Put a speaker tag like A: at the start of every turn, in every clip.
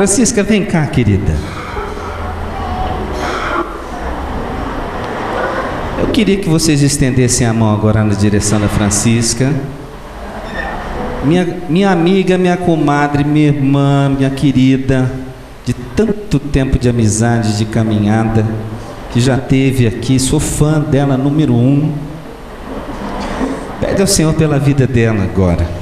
A: Francisca, vem cá, querida. Eu queria que vocês estendessem a mão agora na direção da Francisca. Minha amiga, minha comadre, minha irmã, minha querida, de tanto tempo de amizade, de caminhada, que já teve aqui, sou fã dela número 1. Pede ao Senhor pela vida dela agora.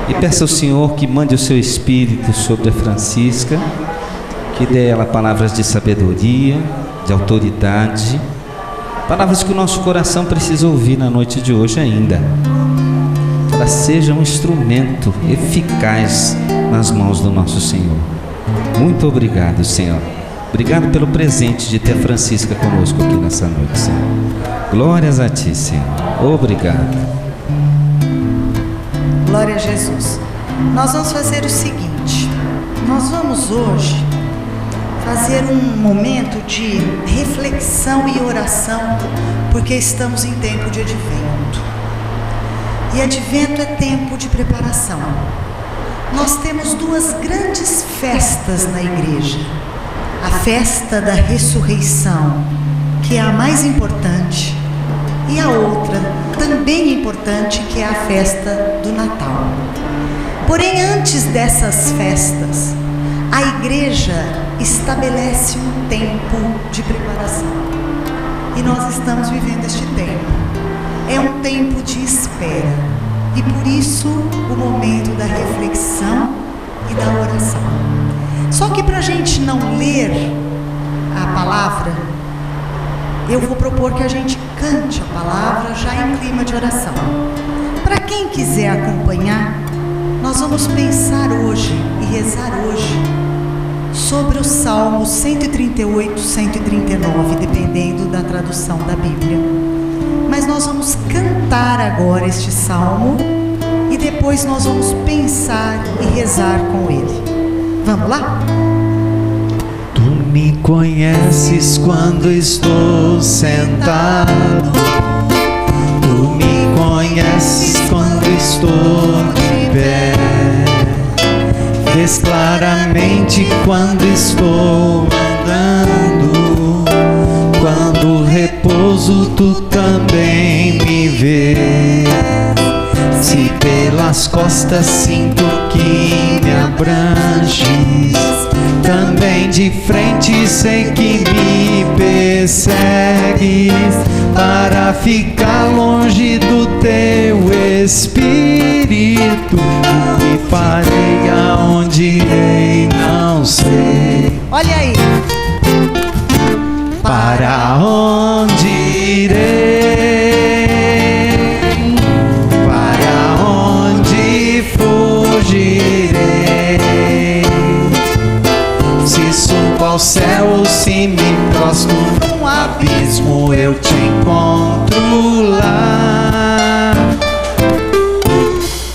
A: E peça ao Senhor que mande o seu Espírito sobre a Francisca, que dê a ela palavras de sabedoria, de autoridade, palavras que o nosso coração precisa ouvir na noite de hoje ainda. Que ela seja um instrumento eficaz nas mãos do nosso Senhor. Muito obrigado, Senhor. Obrigado pelo presente de ter a Francisca conosco aqui nessa noite, Senhor. Glórias a Ti, Senhor. Obrigado.
B: Glória a Jesus. Nós vamos fazer o seguinte: nós vamos hoje fazer um momento de reflexão e oração, porque estamos em tempo de advento. E advento é tempo de preparação. Nós temos 2 grandes festas na igreja: a festa da ressurreição, que é a mais importante, e a outra, também importante, que é a festa do Natal. Porém, antes dessas festas, a igreja estabelece um tempo de preparação. E nós estamos vivendo este tempo. É um tempo de espera. E por isso, o momento da reflexão e da oração. Só que para a gente não ler a palavra, eu vou propor que a gente cante a palavra já em clima de oração. Para quem quiser acompanhar, nós vamos pensar hoje e rezar hoje sobre o Salmo 138, 139, dependendo da tradução da Bíblia. Mas nós vamos cantar agora este salmo e depois nós vamos pensar e rezar com ele. Vamos lá?
C: Tu me conheces quando estou sentado, tu me conheces quando estou de pé, vês claramente quando estou andando, quando repouso tu também me vês. Se pelas costas sinto que me abranges, também de frente sei que me persegues, para ficar longe do teu Espírito. E farei aonde irei, não sei.
B: Olha aí.
C: Para onde irei? Para onde fugirei? Se subo ao céu, se me prostro num abismo, eu te encontro lá.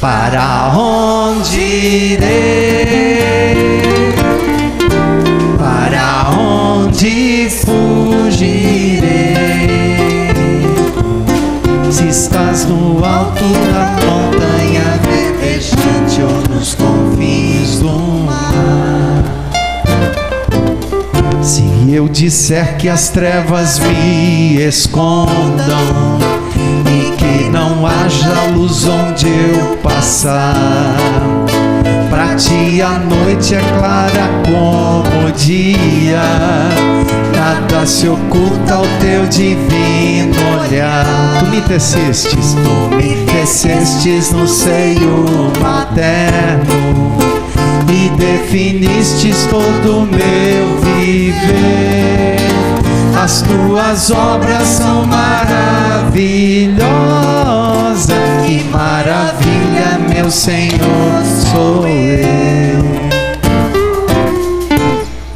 C: Para onde irei? Para onde fugirei? Se estás no alto da montanha verdejante ou nos confins do mar, se eu disser que as trevas me escondam e que não haja luz onde eu passar, pra ti a noite é clara como o dia, nada se oculta ao teu divino olhar. Tu me tecestes no seio materno e definistes todo o meu viver. As tuas obras são maravilhosas, que maravilha, meu Senhor, sou eu.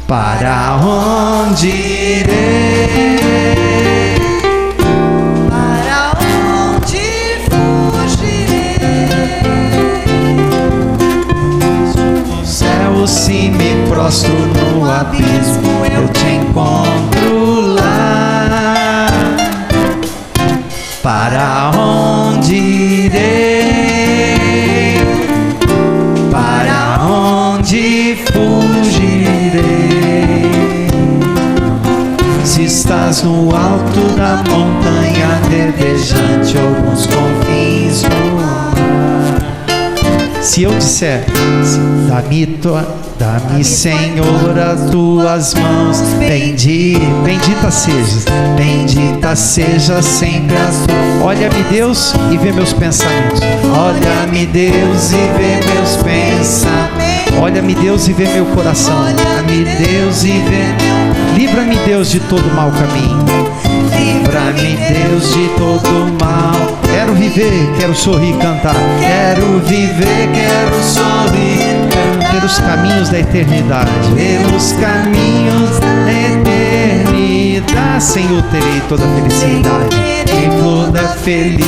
C: Para onde irei?
B: Para onde fugirei?
C: No céu, se me prostro no abismo, eu te encontro lá. Para onde irei? Para onde no alto da montanha verdejante, alguns confins do mar. Se eu disser, dá-me, Senhor, as tuas mãos, bendita seja sempre as tuas. Olha-me, Deus, e vê meus pensamentos. Olha-me, Deus, e vê meus pensamentos. Olha-me, Deus, e vê meu coração. Olha-me, Deus, e vê. Livra-me, Deus, de todo mau caminho. Livra-me, Deus, de todo mal. Quero viver, quero sorrir, cantar. Quero viver, quero sorrir, cantar. Pelos caminhos da eternidade. Pelos caminhos da eternidade. Senhor, terei toda a felicidade. Em toda a felicidade.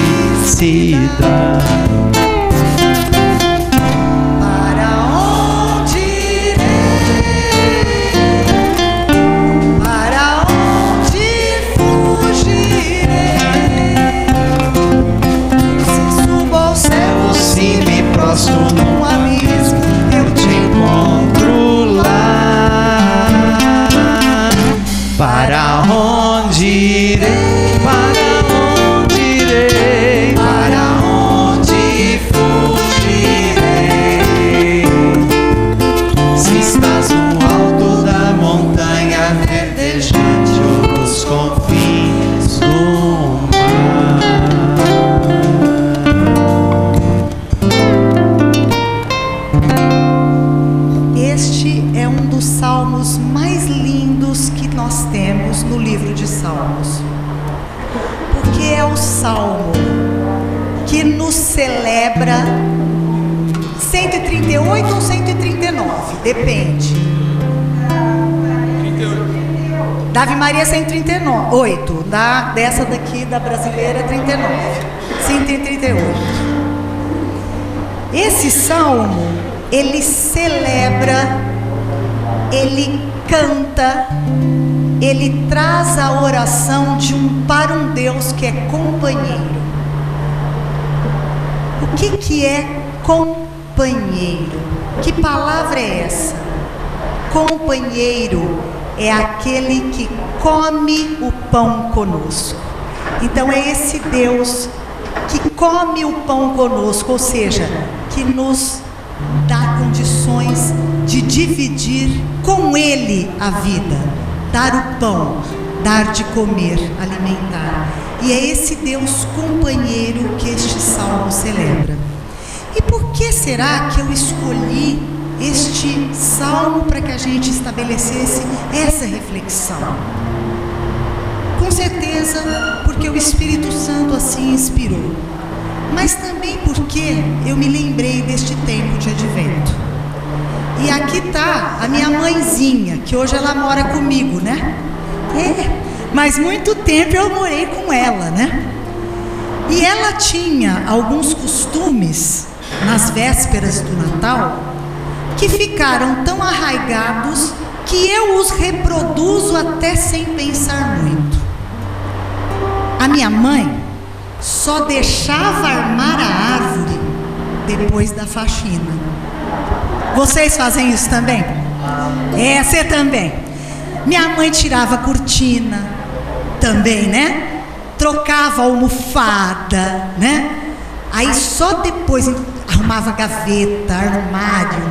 B: Num abismo
C: eu te encontro lá. Para onde irei? Para onde irei? Para onde fugirei? Se estás no alto da montanha verdejante, ou nos confins do mar.
B: Salmos mais lindos que nós temos no livro de Salmos, porque é o salmo que nos celebra 138 ou 139, depende. 38. Da Ave Maria 138, dessa daqui da brasileira 39, 138. Esse salmo, ele celebra, ele canta, ele traz a oração para um Deus que é companheiro. O que é companheiro? Que palavra é essa? Companheiro é aquele que come o pão conosco. Então é esse Deus que come o pão conosco, ou seja, que nos dá condições de dividir com Ele a vida, dar o pão, dar de comer, alimentar. E é esse Deus companheiro que este salmo celebra. E por que será que eu escolhi este salmo para que a gente estabelecesse essa reflexão? Com certeza porque o Espírito Santo assim inspirou, mas também porque eu me lembrei deste tempo de advento. E aqui está a minha mãezinha, que hoje ela mora comigo, né? Mas muito tempo eu morei com ela, né? E ela tinha alguns costumes nas vésperas do Natal que ficaram tão arraigados que eu os reproduzo até sem pensar muito. A minha mãe só deixava armar a árvore depois da faxina. Vocês fazem isso também? Você também. Minha mãe tirava a cortina também, né? Trocava a almofada, né? Aí só depois arrumava gaveta, armário.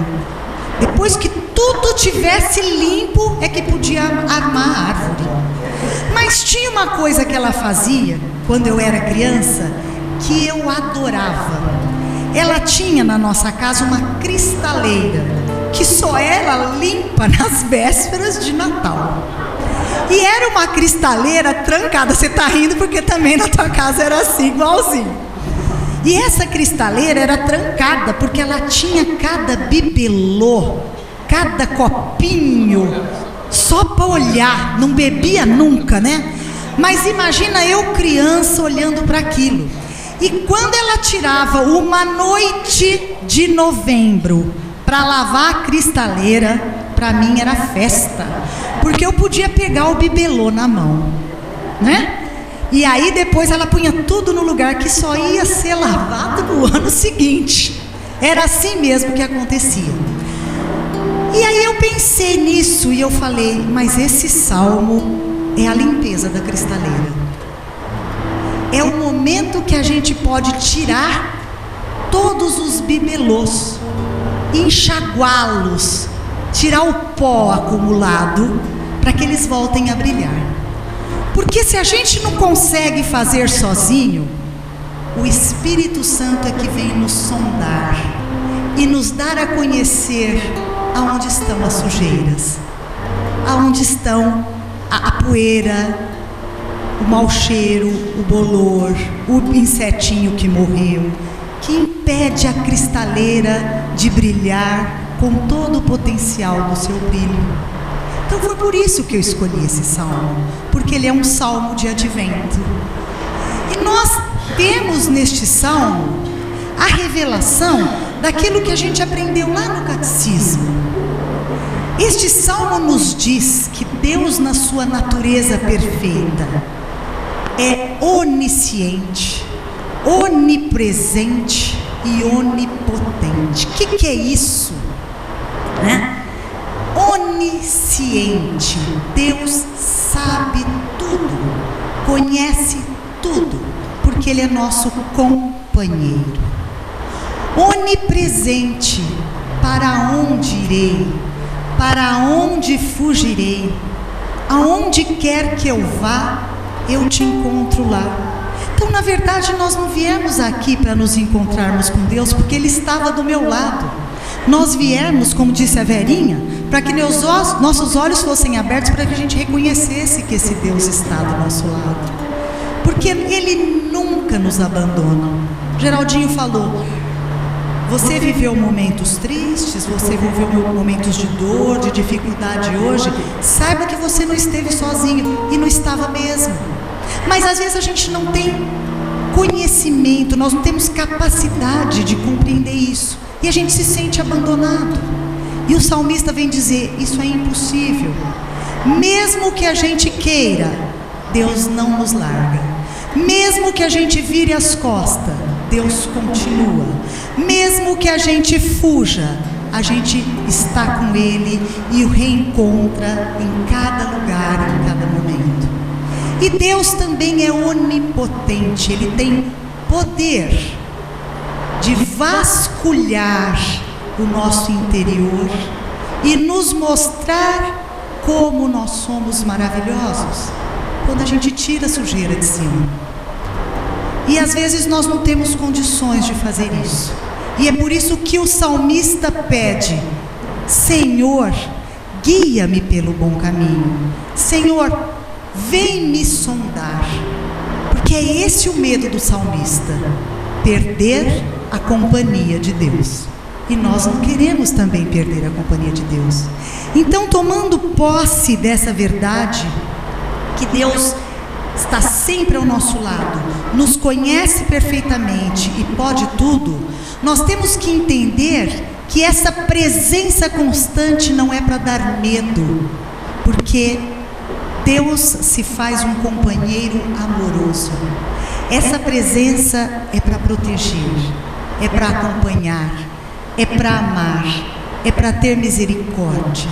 B: Depois que tudo tivesse limpo é que podia armar a árvore. Mas tinha uma coisa que ela fazia quando eu era criança que eu adorava. Ela tinha na nossa casa uma cristaleira que só era limpa nas vésperas de Natal. E era uma cristaleira trancada. Você está rindo porque também na tua casa era assim, igualzinho. E essa cristaleira era trancada porque ela tinha cada bibelô, cada copinho, só para olhar, não bebia nunca, né? Mas imagina eu criança olhando para aquilo. E quando ela tirava uma noite de novembro para lavar a cristaleira, para mim era festa, porque eu podia pegar o bibelô na mão, né? E aí depois ela punha tudo no lugar que só ia ser lavado no ano seguinte. Era assim mesmo que acontecia. E aí eu pensei nisso e eu falei, mas esse salmo é a limpeza da cristaleira. É o momento que a gente pode tirar todos os bibelôs, enxaguá-los, tirar o pó acumulado, para que eles voltem a brilhar. Porque se a gente não consegue fazer sozinho, o Espírito Santo é que vem nos sondar e nos dar a conhecer aonde estão as sujeiras, aonde estão a poeira, o mau cheiro, o bolor, o insetinho que morreu, que impede a cristaleira de brilhar com todo o potencial do seu brilho. Então foi por isso que eu escolhi esse salmo, porque ele é um salmo de advento. E nós temos neste salmo a revelação daquilo que a gente aprendeu lá no catecismo. Este salmo nos diz que Deus, na sua natureza perfeita, é onisciente, onipresente e onipotente. O que é isso? Onisciente, Deus sabe tudo, conhece tudo, porque Ele é nosso companheiro. Onipresente, para onde irei? Para onde fugirei? Aonde quer que eu vá, eu te encontro lá. Então, na verdade, nós não viemos aqui para nos encontrarmos com Deus, porque Ele estava do meu lado. Nós viemos, como disse a Verinha, para que nossos olhos fossem abertos, para que a gente reconhecesse que esse Deus está do nosso lado, porque Ele nunca nos abandona. Geraldinho falou: você viveu momentos tristes, você viveu momentos de dor, de dificuldade hoje, saiba que você não esteve sozinho, e não estava mesmo. Mas às vezes a gente não tem conhecimento, nós não temos capacidade de compreender isso, e a gente se sente abandonado. E o salmista vem dizer: isso é impossível. Mesmo que a gente queira, Deus não nos larga. Mesmo que a gente vire as costas, Deus continua. Mesmo que a gente fuja, a gente está com Ele e o reencontra em cada lugar, em cada momento. E Deus também é onipotente. Ele tem poder de vasculhar o nosso interior e nos mostrar como nós somos maravilhosos quando a gente tira a sujeira de cima. E às vezes nós não temos condições de fazer isso, e é por isso que o salmista pede: Senhor, guia-me pelo bom caminho. Senhor, vem me sondar. Porque é esse o medo do salmista: perder a companhia de Deus. E nós não queremos também perder a companhia de Deus. Então, tomando posse dessa verdade, que Deus está sempre ao nosso lado, nos conhece perfeitamente e pode tudo, nós temos que entender que essa presença constante não é para dar medo, porque Deus se faz um companheiro amoroso. Essa presença é para proteger, é para acompanhar, é para amar, é para ter misericórdia.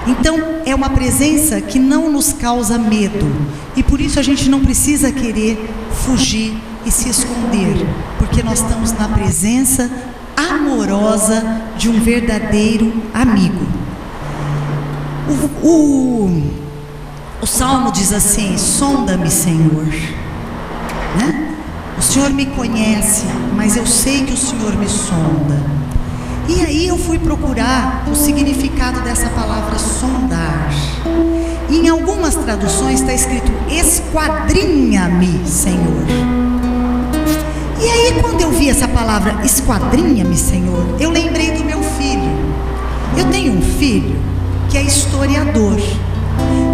B: Então é uma presença que não nos causa medo, e por isso a gente não precisa querer fugir e se esconder, porque nós estamos na presença amorosa de um verdadeiro amigo. O Salmo diz assim: sonda-me, Senhor, né? O Senhor me conhece, mas eu sei que o Senhor me sonda. E aí eu fui procurar o significado dessa palavra sondar. E em algumas traduções está escrito: esquadrinha-me, Senhor. E aí, quando eu vi essa palavra esquadrinha-me, Senhor, eu lembrei do meu filho. Eu tenho um filho que é historiador,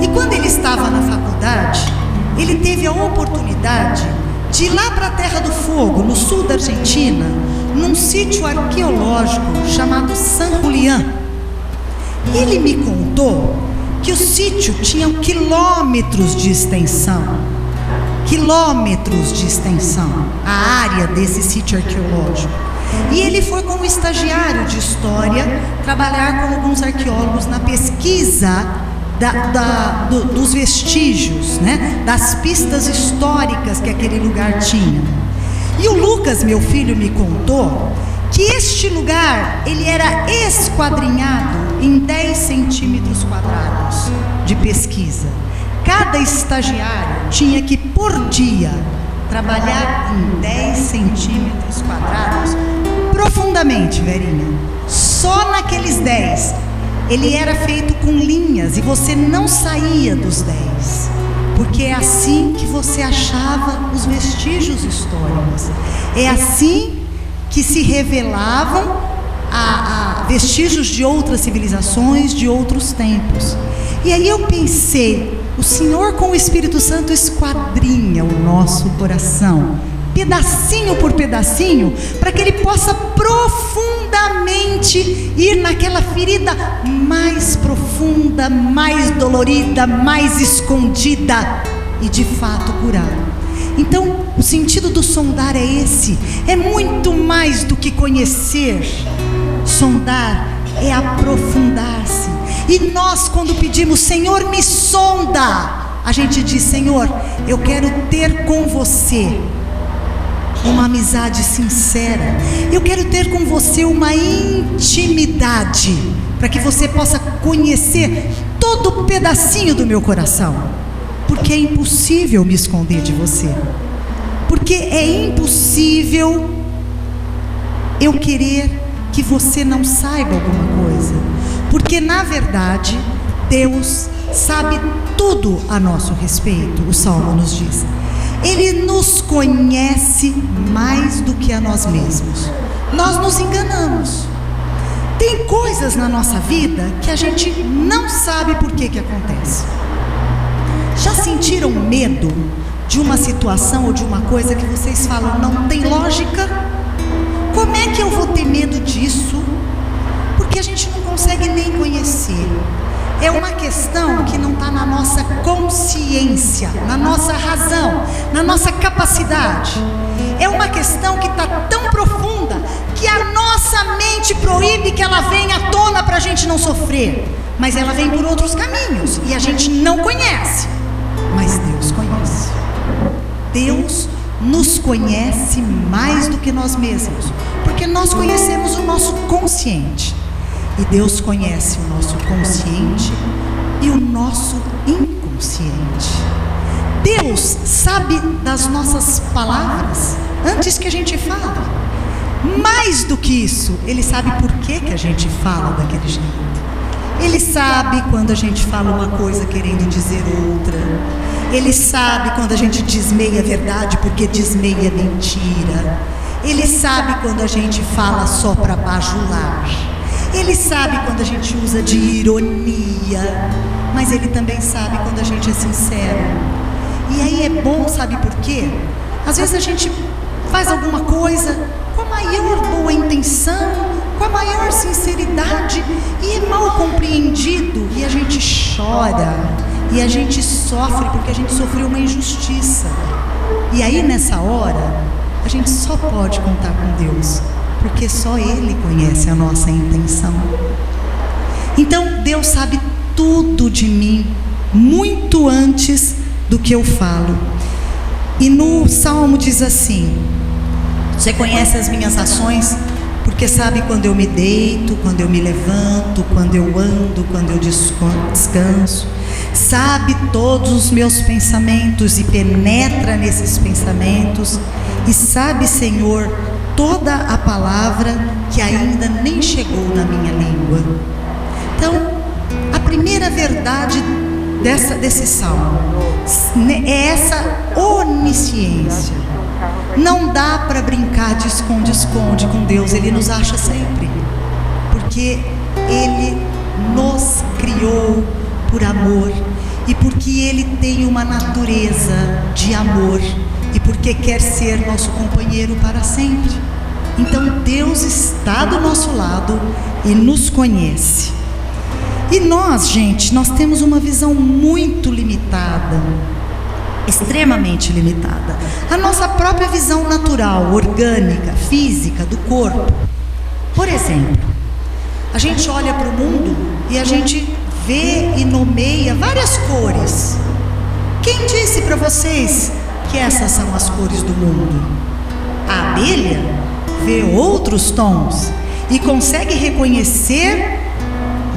B: e quando ele estava na faculdade, ele teve a oportunidade de ir lá para a Terra do Fogo, no sul da Argentina, num sítio arqueológico chamado San Julián. Ele me contou que o sítio tinha quilômetros de extensão, a área desse sítio arqueológico. E ele foi como estagiário de história trabalhar com alguns arqueólogos na pesquisa dos vestígios, né? Das pistas históricas que aquele lugar tinha. E o Lucas, meu filho, me contou que este lugar, ele era esquadrinhado em 10 centímetros quadrados de pesquisa. Cada estagiário tinha que, por dia, trabalhar em 10 centímetros quadrados profundamente, Verinha. Só naqueles 10. Ele era feito com linhas e você não saía dos 10. Porque é assim que você achava os vestígios históricos. É assim que se revelavam vestígios de outras civilizações, de outros tempos. E aí eu pensei, o Senhor com o Espírito Santo esquadrinha o nosso coração, pedacinho por pedacinho, para que ele possa profundamente ir naquela ferida mais profunda, mais dolorida, mais escondida e de fato curar. Então, o sentido do sondar é esse, é muito mais do que conhecer. Sondar é aprofundar-se. E nós, quando pedimos, Senhor, me sonda, a gente diz, Senhor, eu quero ter com você uma amizade sincera, eu quero ter com você uma intimidade, para que você possa conhecer todo pedacinho do meu coração, porque é impossível me esconder de você, porque é impossível eu querer que você não saiba alguma coisa, porque na verdade Deus sabe tudo a nosso respeito. O Salmo nos diz, Ele nos conhece mais do que a nós mesmos. Nós nos enganamos. Tem coisas na nossa vida que a gente não sabe por que acontece. Já sentiram medo de uma situação ou de uma coisa que vocês falam, não tem lógica? Como é que eu vou ter medo disso? Porque a gente não consegue nem conhecer. É uma questão que não está na nossa consciência, na nossa razão, na nossa capacidade. É uma questão que está tão profunda que a nossa mente proíbe que ela venha à tona para a gente não sofrer. Mas ela vem por outros caminhos e a gente não conhece. Mas Deus conhece. Deus nos conhece mais do que nós mesmos, porque nós conhecemos o nosso consciente. E Deus conhece o nosso consciente e o nosso inconsciente. Deus sabe das nossas palavras antes que a gente fale. Mais do que isso, Ele sabe por que a gente fala daquele jeito. Ele sabe quando a gente fala uma coisa querendo dizer outra. Ele sabe quando a gente diz meia verdade porque diz meia mentira. Ele sabe quando a gente fala só para bajular. Ele sabe quando a gente usa de ironia, mas Ele também sabe quando a gente é sincero. E aí é bom, sabe por quê? Às vezes a gente faz alguma coisa com a maior boa intenção, com a maior sinceridade, e é mal compreendido, e a gente chora, e a gente sofre porque a gente sofreu uma injustiça. E aí nessa hora, a gente só pode contar com Deus, porque só Ele conhece a nossa intenção. Então Deus sabe tudo de mim, muito antes do que eu falo. E no Salmo diz assim: você conhece as minhas ações, porque sabe quando eu me deito, quando eu me levanto, quando eu ando, quando eu descanso. Sabe todos os meus pensamentos e penetra nesses pensamentos. E sabe, Senhor, toda a palavra que ainda nem chegou na minha língua. Então, a primeira verdade desse salmo é essa onisciência. Não dá para brincar de esconde-esconde com Deus. Ele nos acha sempre, porque Ele nos criou por amor, e porque Ele tem uma natureza de amor, e porque quer ser nosso companheiro para sempre. Então Deus está do nosso lado e nos conhece. E nós, gente, nós temos uma visão muito limitada, extremamente limitada. A nossa própria visão natural, orgânica, física do corpo. Por exemplo, a gente olha para o mundo e a gente vê e nomeia várias cores. Quem disse para vocês que essas são as cores do mundo? A abelha vê outros tons e consegue reconhecer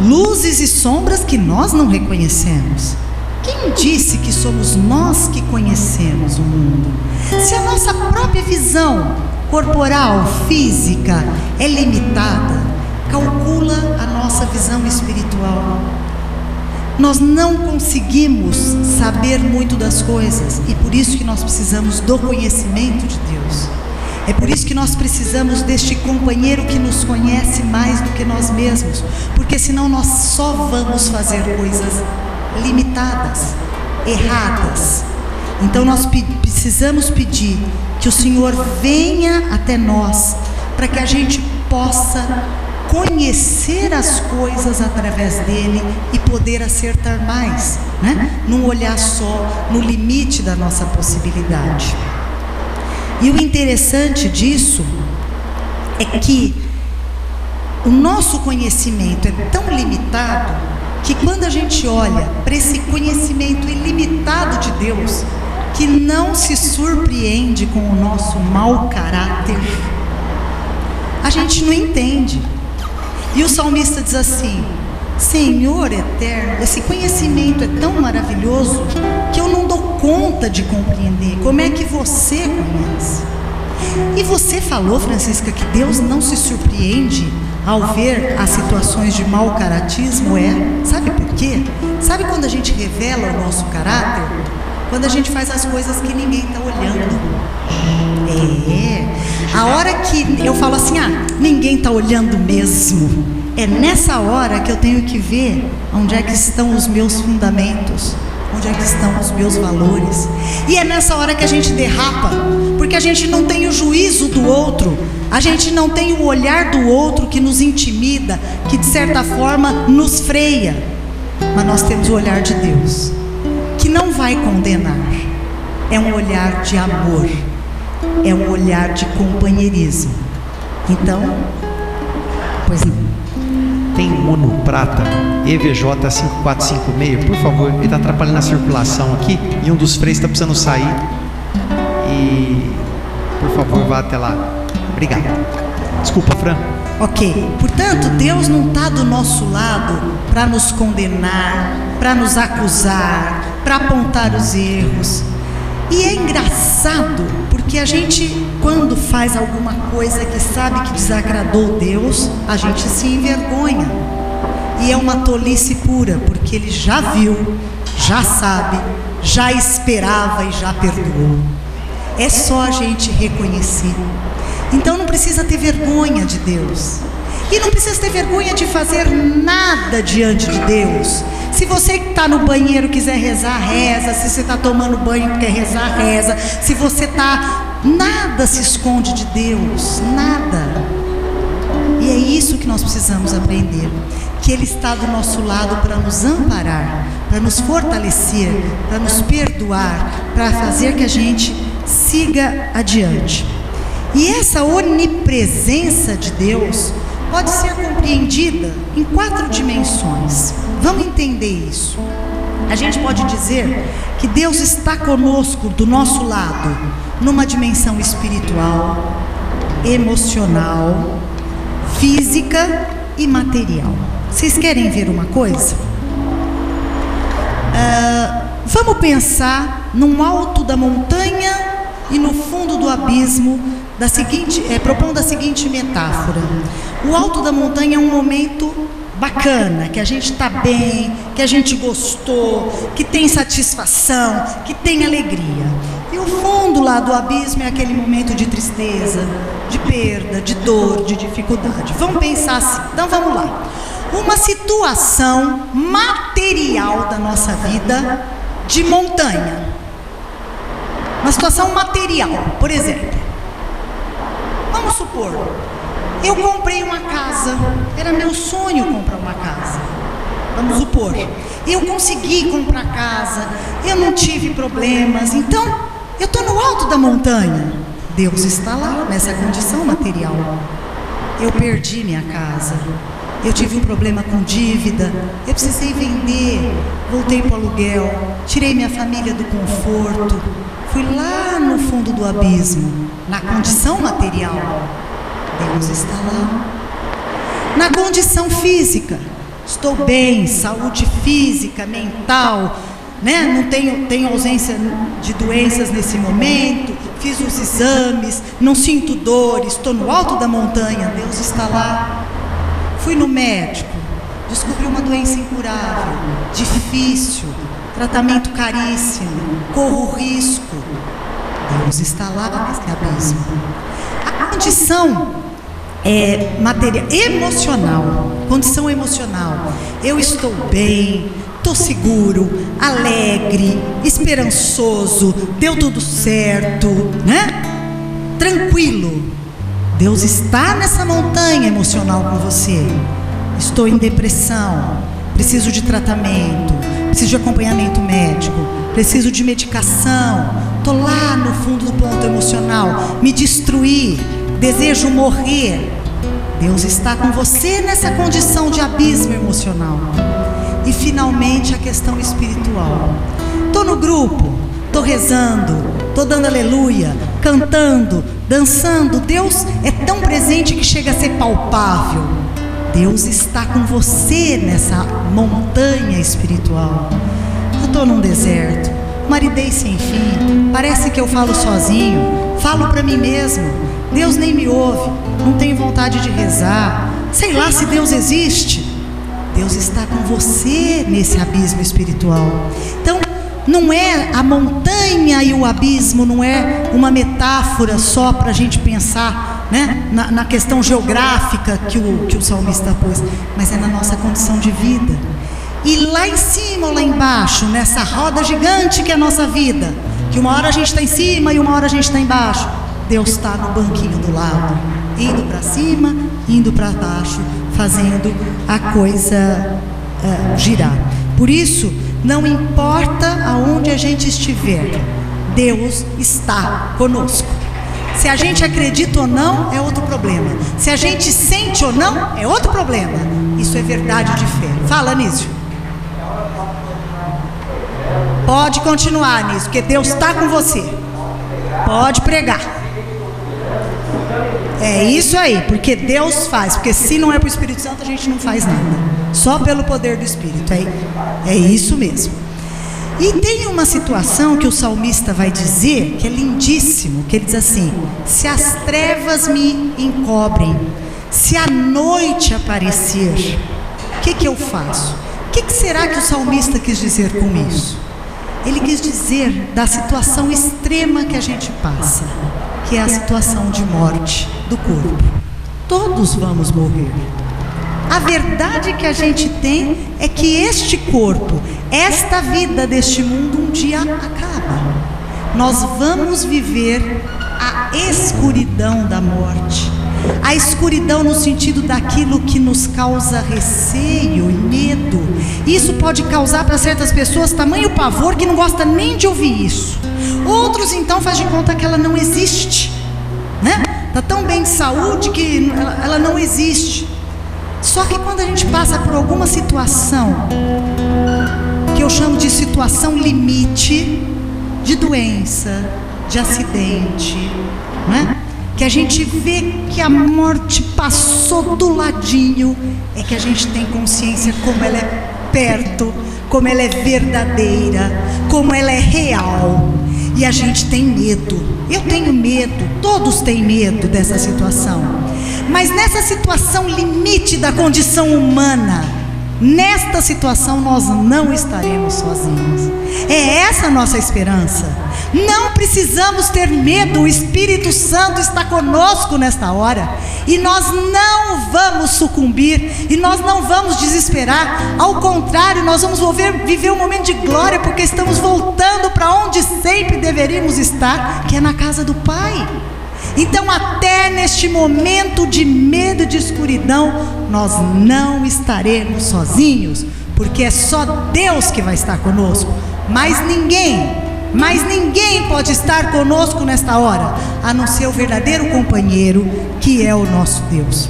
B: luzes e sombras que nós não reconhecemos. Quem disse que somos nós que conhecemos o mundo? Se a nossa própria visão corporal, física é limitada, calcula a nossa visão espiritual. Nós não conseguimos saber muito das coisas, e por isso que nós precisamos do conhecimento de Deus. É por isso que nós precisamos deste companheiro que nos conhece mais do que nós mesmos, porque senão nós só vamos fazer coisas limitadas, erradas. Então nós precisamos pedir que o Senhor venha até nós, para que a gente possa conhecer as coisas através dele e poder acertar mais, né? Não olhar só no limite da nossa possibilidade. E o interessante disso é que o nosso conhecimento é tão limitado que quando a gente olha para esse conhecimento ilimitado de Deus, que não se surpreende com o nosso mau caráter, a gente não entende. E o salmista diz assim: Senhor eterno, esse conhecimento é tão maravilhoso que eu não dou conta de compreender. Como é que você conhece? E você falou, Francisca, que Deus não se surpreende ao ver as situações de mau caratismo? Sabe por quê? Sabe quando a gente revela o nosso caráter? Quando a gente faz as coisas que ninguém está olhando. A hora que eu falo assim, ninguém está olhando mesmo, é nessa hora que eu tenho que ver onde é que estão os meus fundamentos, onde é que estão os meus valores. E é nessa hora que a gente derrapa, porque a gente não tem o juízo do outro, a gente não tem o olhar do outro que nos intimida, que de certa forma nos freia. Mas nós temos o olhar de Deus, que não vai condenar. É um olhar de amor, é um olhar de companheirismo. Então, pois não.
C: Tem um Uno prata EVJ 5456, por favor. Ele está atrapalhando a circulação aqui e um dos freios está precisando sair. E por favor, vá até lá. Obrigado. Desculpa, Fran.
B: Ok, portanto, Deus não está do nosso lado para nos condenar, para nos acusar, para apontar os erros. E é engraçado, porque a gente, quando faz alguma coisa que sabe que desagradou Deus, a gente se envergonha. E é uma tolice pura, porque Ele já viu, já sabe, já esperava e já perdoou. É só a gente reconhecer. Então não precisa ter vergonha de Deus. E não precisa ter vergonha de fazer nada diante de Deus. Se você que está no banheiro quiser rezar, reza. Se você está tomando banho e quer rezar, reza. Se você está... Nada se esconde de Deus, nada. E é isso que nós precisamos aprender. Que Ele está do nosso lado para nos amparar, para nos fortalecer, para nos perdoar, para fazer que a gente siga adiante. E essa onipresença de Deus pode ser compreendida em 4 dimensões. Vamos entender isso. A gente pode dizer que Deus está conosco, do nosso lado, numa dimensão espiritual, emocional, física e material. Vocês querem ver uma coisa? Vamos pensar num alto da montanha e no fundo do abismo, propondo a seguinte metáfora. O alto da montanha é um momento bacana, que a gente está bem, que a gente gostou, que tem satisfação, que tem alegria. E o fundo lá do abismo é aquele momento de tristeza, de perda, de dor, de dificuldade. Vamos pensar assim. Então vamos lá. Uma situação material da nossa vida de montanha. Uma situação material, por exemplo. Vamos supor, eu comprei uma casa, era meu sonho comprar uma casa. Vamos supor, eu consegui comprar casa, eu não tive problemas, então eu estou no alto da montanha. Deus está lá nessa condição material. Eu perdi minha casa, Eu tive um problema com dívida, eu precisei vender, voltei para o aluguel, tirei minha família do conforto, fui lá no fundo do abismo, na condição material. Deus está lá. Na condição física, estou bem, saúde física, mental, né? Não tenho ausência de doenças nesse momento, fiz os exames, não sinto dores, estou no alto da montanha, Deus está lá. Fui no médico, descobri uma doença incurável, difícil, tratamento caríssimo, corro risco. Deus está lá nesse abismo. A condição material, emocional, condição emocional. Eu estou bem, estou seguro, alegre, esperançoso, deu tudo certo, né? Tranquilo. Deus está nessa montanha emocional com você. Estou em depressão, preciso de tratamento, preciso de acompanhamento médico, preciso de medicação, estou lá no fundo do ponto emocional, me destruí, desejo morrer. Deus está com você nessa condição de abismo emocional. E finalmente a questão espiritual. Estou no grupo, estou rezando, estou dando aleluia, cantando, dançando. Deus é tão presente que chega a ser palpável. Deus está com você nessa montanha espiritual. Eu estou num deserto, uma aridez sem fim, parece que eu falo sozinho, falo para mim mesmo, Deus nem me ouve, não tenho vontade de rezar, sei lá se Deus existe. Deus está com você nesse abismo espiritual. Então, não é a montanha e o abismo, não é uma metáfora só para a gente pensar, né, na questão geográfica que o salmista pôs, mas é na nossa condição de vida. E lá em cima ou lá embaixo, nessa roda gigante que é a nossa vida, que uma hora a gente está em cima e uma hora a gente está embaixo, Deus está no banquinho do lado, indo para cima, indo para baixo, fazendo a coisa girar. Por isso, não importa aonde a gente estiver, Deus está conosco. Se a gente acredita ou não, é outro problema. Se a gente sente ou não, é outro problema. Isso é verdade de fé. Fala, Nísio. Pode continuar, Nísio, porque Deus está com você. Pode pregar. É isso aí, porque Deus faz. Porque se não é para o Espírito Santo, a gente não faz nada. Só pelo poder do Espírito. É isso mesmo. E tem uma situação que o salmista vai dizer, que é lindíssimo, que ele diz assim: se as trevas me encobrem, se a noite aparecer, o que eu faço? O que será que o salmista quis dizer com isso? Ele quis dizer da situação extrema que a gente passa, que é a situação de morte do corpo. Todos vamos morrer. A verdade que a gente tem é que este corpo, esta vida deste mundo um dia acaba. Nós vamos viver a escuridão da morte. A escuridão no sentido daquilo que nos causa receio e medo. Isso pode causar para certas pessoas tamanho pavor que não gosta nem de ouvir isso. Outros então fazem de conta que ela não existe, né? Está tão bem de saúde que ela não existe. Só que quando a gente passa por alguma situação, que eu chamo de situação limite, de doença, de acidente, né? Que a gente vê que a morte passou do ladinho, é que a gente tem consciência como ela é perto, como ela é verdadeira, como ela é real. E a gente tem medo. Eu tenho medo, todos têm medo dessa situação. Mas nessa situação limite da condição humana, nesta situação nós não estaremos sozinhos. É essa a nossa esperança. Não precisamos ter medo, o Espírito Santo está conosco nesta hora. E nós não vamos sucumbir, e nós não vamos desesperar. Ao contrário, nós vamos viver um momento de glória, porque estamos voltando para onde sempre deveríamos estar, que é na casa do Pai. Então, até neste momento de medo e de escuridão, nós não estaremos sozinhos, porque é só Deus que vai estar conosco, mas ninguém pode estar conosco nesta hora, a não ser o verdadeiro companheiro, que é o nosso Deus.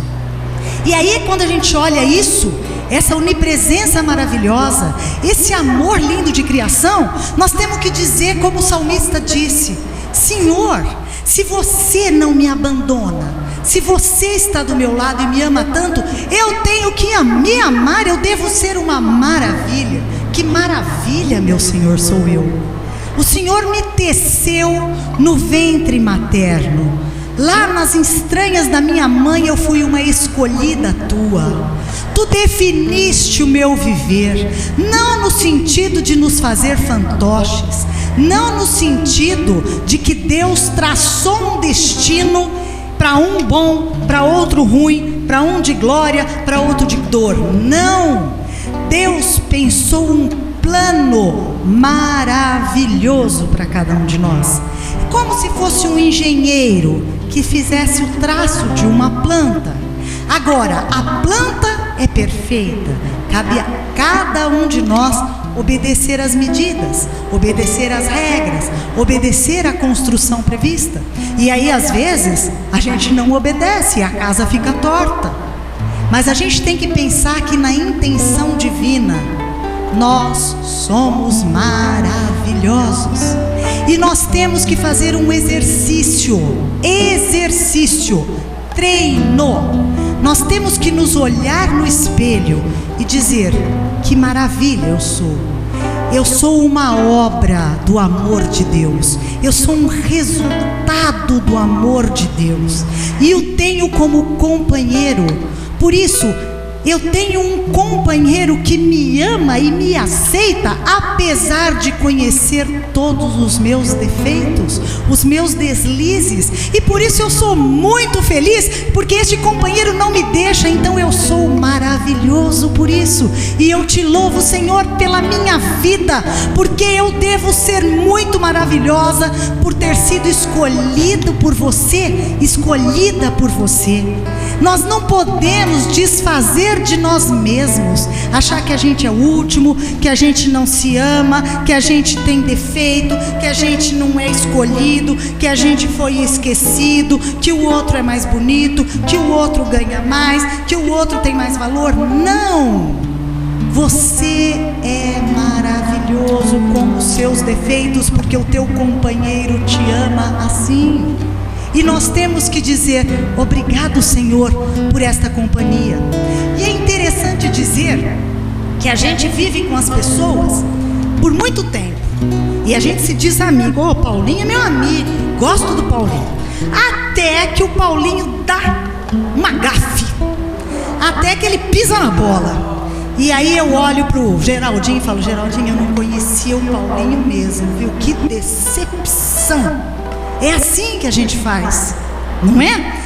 B: E aí, quando a gente olha isso, essa onipresença maravilhosa, esse amor lindo de criação, nós temos que dizer como o salmista disse: Senhor, se você não me abandona, se você está do meu lado e me ama tanto, eu tenho que me amar, eu devo ser uma maravilha. Que maravilha, meu Senhor, sou eu. O Senhor me teceu no ventre materno. Lá nas entranhas da minha mãe eu fui uma escolhida tua. Tu definiste o meu viver, não no sentido de nos fazer fantoches, não no sentido de que Deus traçou um destino para um bom, para outro ruim, para um de glória, para outro de dor. Não, Deus pensou um plano maravilhoso para cada um de nós, como se fosse um engenheiro que fizesse o traço de uma planta. Agora, a planta é perfeita, cabe a cada um de nós obedecer às medidas, obedecer às regras, obedecer à construção prevista. E aí, às vezes, a gente não obedece e a casa fica torta. Mas a gente tem que pensar que na intenção divina, nós somos maravilhosos. E nós temos que fazer um exercício, treino. Nós temos que nos olhar no espelho e dizer: que maravilha eu sou. Eu sou uma obra do amor de Deus. Eu sou um resultado do amor de Deus. E eu tenho como companheiro. Por isso, eu tenho um companheiro que me ama e me aceita, apesar de conhecer todos os meus defeitos, os meus deslizes. E por isso eu sou muito feliz, porque este companheiro não me deixa. Então eu sou maravilhoso por isso. E eu te louvo, Senhor, pela minha vida, porque eu devo ser muito maravilhosa por ter sido escolhida por você. Nós não podemos desfazer de nós mesmos, achar que a gente é o último, que a gente não se ama, que a gente tem defeito, que a gente não é escolhido, que a gente foi esquecido, que o outro é mais bonito, que o outro ganha mais, que o outro tem mais valor. Não! Você é maravilhoso com os seus defeitos, porque o teu companheiro te ama assim. E nós temos que dizer: obrigado, Senhor, por esta companhia. E é interessante dizer que a gente vive com as pessoas por muito tempo. E a gente se diz amigo. Ô, Paulinho é meu amigo, gosto do Paulinho. Até que o Paulinho dá uma gafe. Até que ele pisa na bola. E aí eu olho pro Geraldinho e falo: Geraldinho, eu não conhecia o Paulinho mesmo, viu? Que decepção. É assim que a gente faz, não é?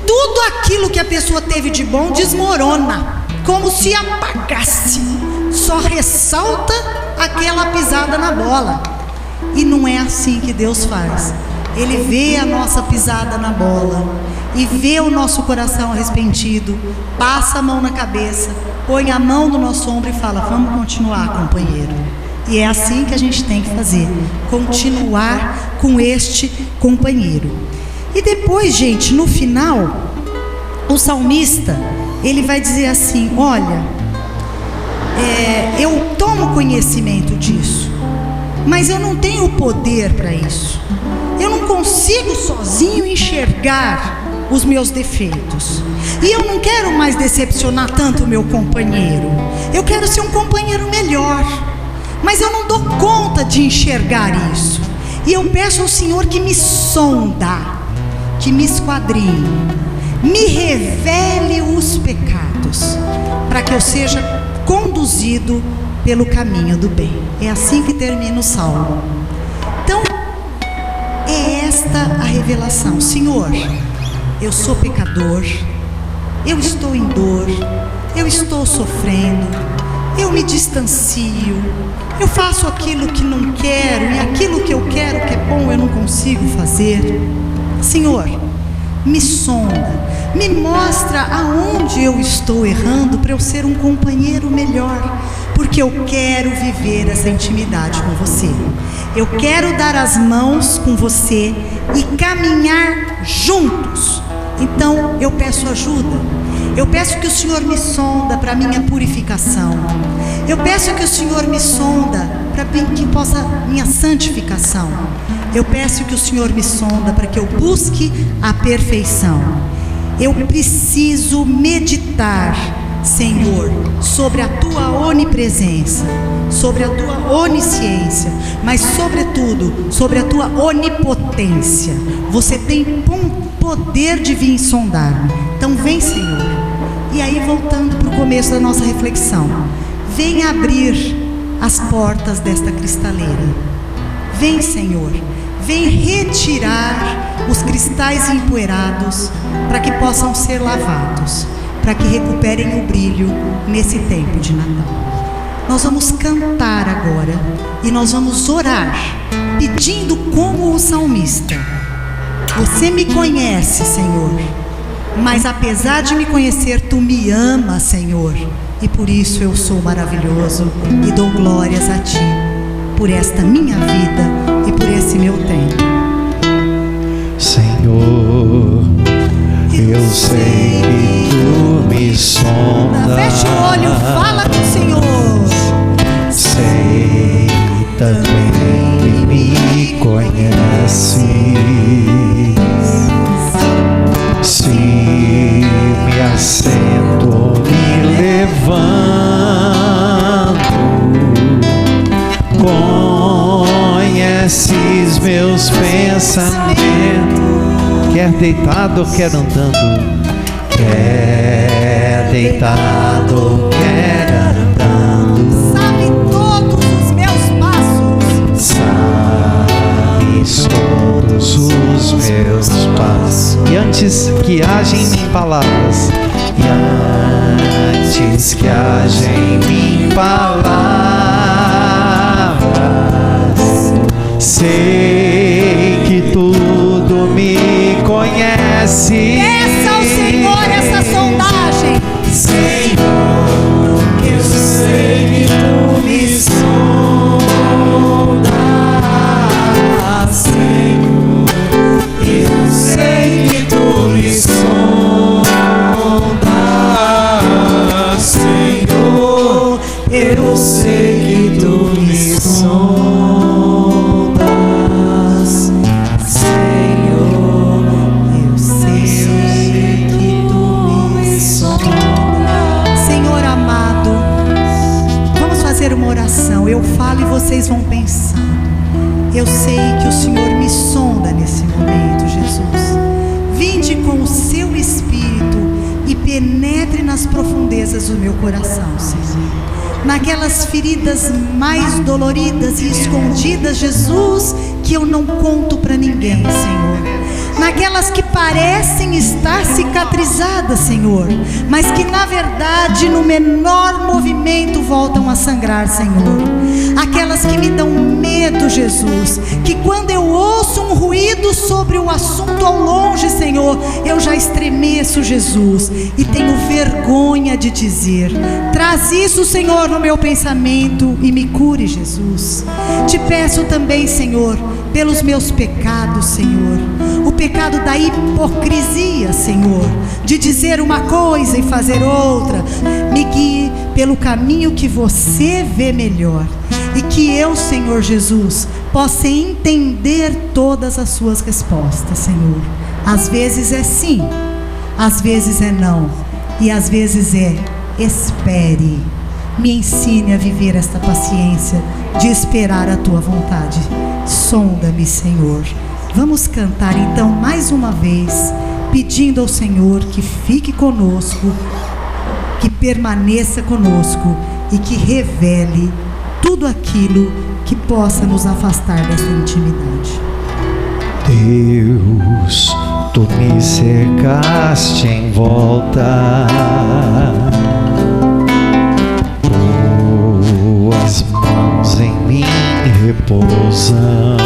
B: Tudo aquilo que a pessoa teve de bom desmorona, como se apagasse. Só ressalta aquela pisada na bola. E não é assim que Deus faz. Ele vê a nossa pisada na bola e vê o nosso coração arrependido, passa a mão na cabeça, põe a mão no nosso ombro e fala: vamos continuar, companheiro. E é assim que a gente tem que fazer, continuar com este companheiro. E depois, gente, no final, o salmista, ele vai dizer assim: olha, eu tomo conhecimento disso, mas eu não tenho poder para isso. Eu não consigo sozinho enxergar os meus defeitos. E eu não quero mais decepcionar tanto o meu companheiro. Eu quero ser um companheiro melhor. Mas eu não dou conta de enxergar isso. E eu peço ao Senhor que me sonda, que me esquadrinhe, me revele os pecados, para que eu seja conduzido pelo caminho do bem. É assim que termina o salmo. Então, é esta a revelação: Senhor, eu sou pecador, eu estou em dor, eu estou sofrendo, eu me distancio, eu faço aquilo que não quero, e aquilo que eu quero, que é bom, eu não consigo fazer. Senhor, me sonda, me mostra aonde eu estou errando, para eu ser um companheiro melhor, porque eu quero viver essa intimidade com você. Eu quero dar as mãos com você e caminhar juntos. Então eu peço ajuda. Eu peço que o Senhor me sonda para minha purificação. Eu peço que o Senhor me sonda para que possa minha santificação. Eu peço que o Senhor me sonda para que eu busque a perfeição. Eu preciso meditar, Senhor, sobre a Tua onipresença, sobre a Tua onisciência, mas sobretudo sobre a Tua onipotência. Você tem poder de vir sondar-me. Então vem, Senhor. E aí, voltando para o começo da nossa reflexão, vem abrir as portas desta cristaleira. Vem, Senhor, vem retirar os cristais empoeirados para que possam ser lavados, para que recuperem o brilho nesse tempo de Natal. Nós vamos cantar agora e nós vamos orar, pedindo como o salmista: você me conhece, Senhor, mas apesar de me conhecer, Tu me amas, Senhor, e por isso eu sou maravilhoso e dou glórias a Ti, por esta minha vida e por esse meu tempo.
C: Senhor, eu sei que Tu me sondas.
B: Fecha o olho, fala com o Senhor.
C: Sei também que me conheces. Se me assento, me levanto, conheces meus pensamentos. Quer deitado, quer andando, quer deitado, quer andando,
B: Sabe todos os meus passos,
C: sabes todos os meus passos. E antes que haja em mim palavras, e antes que haja em mim palavras, sei que tudo me conhece.
B: peça ao Senhor essa sondagem.
C: Senhor, eu sei que Tu me sondas. Senhor, eu sei que Tu me sondas. Senhor, eu sei que Tu me sondas. Senhor,
B: Eu sei que Tu me sondas. Senhor amado, vamos fazer uma oração. Eu falo e vocês vão pensando. Eu sei que o Senhor me sonda nesse momento, Jesus. Vinde com o Seu Espírito e penetre nas profundezas do meu coração, Senhor. Naquelas feridas mais doloridas e escondidas, Jesus, que eu não conto para ninguém, Senhor. Naquelas que parecem estar cicatrizadas, Senhor, mas que na verdade no menor movimento voltam a sangrar, Senhor. Aquelas que me dão medo, Jesus, que quando eu ouço um ruído sobre o assunto ao longe, Senhor, eu já estremeço, Jesus, e tenho vergonha de dizer. Traz isso, Senhor, no meu pensamento e me cure, Jesus. Te peço também, Senhor, pelos meus pecados, Senhor, o pecado da hipocrisia, Senhor, de dizer uma coisa e fazer outra. Me guie pelo caminho que você vê melhor, e que eu, Senhor Jesus, possa entender todas as suas respostas, Senhor. Às vezes é sim, às vezes é não, e às vezes é espere. Me ensine a viver esta paciência de esperar a Tua vontade. Sonda-me, Senhor. Vamos cantar então mais uma vez, pedindo ao Senhor que fique conosco, que permaneça conosco e que revele tudo aquilo que possa nos afastar dessa intimidade.
C: Deus, Tu me cercaste em volta, Tuas mãos em mim repousam.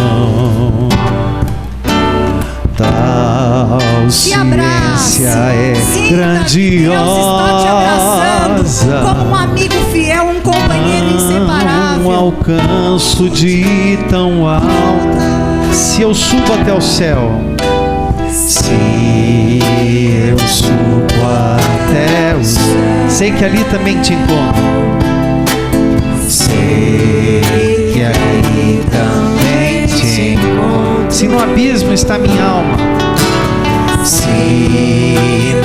C: Tal ciência é grandiosa,
B: Deus está te abraçando como um amigo fiel, um companheiro inseparável.
C: Não alcanço de tão alta. Se eu subo até o céu, Se eu subo até o céu, sei que ali também te encontro. Sei que ali também te encontro. Se no abismo está minha alma, se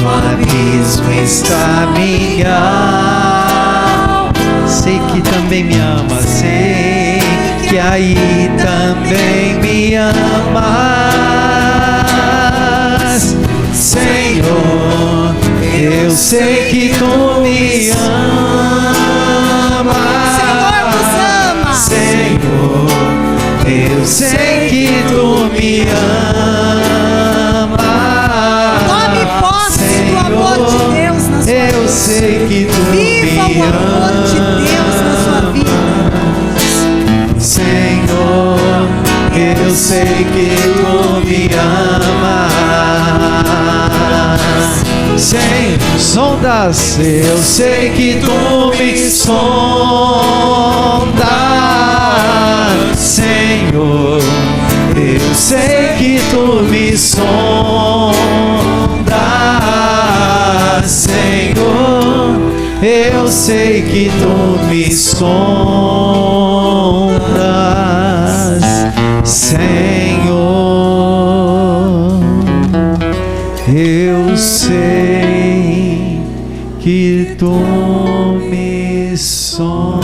C: no abismo está minha alma, sei que também me ama, sei que aí também me amas, Senhor. Eu sei que tu me amas, Senhor. Eu sei que tu me amas.
B: Tome posse do amor de Deus na sua vida.
C: Eu sei que tu
B: Viva
C: me
B: o amor de Deus na sua vida.
C: Senhor, eu sei que tu me amas. Senhor, sondas, eu sei que tu me sondas. Senhor, eu sei que tu me sondas. Senhor, eu sei que tu me sondas, Senhor. Eu sei que tu me sondas.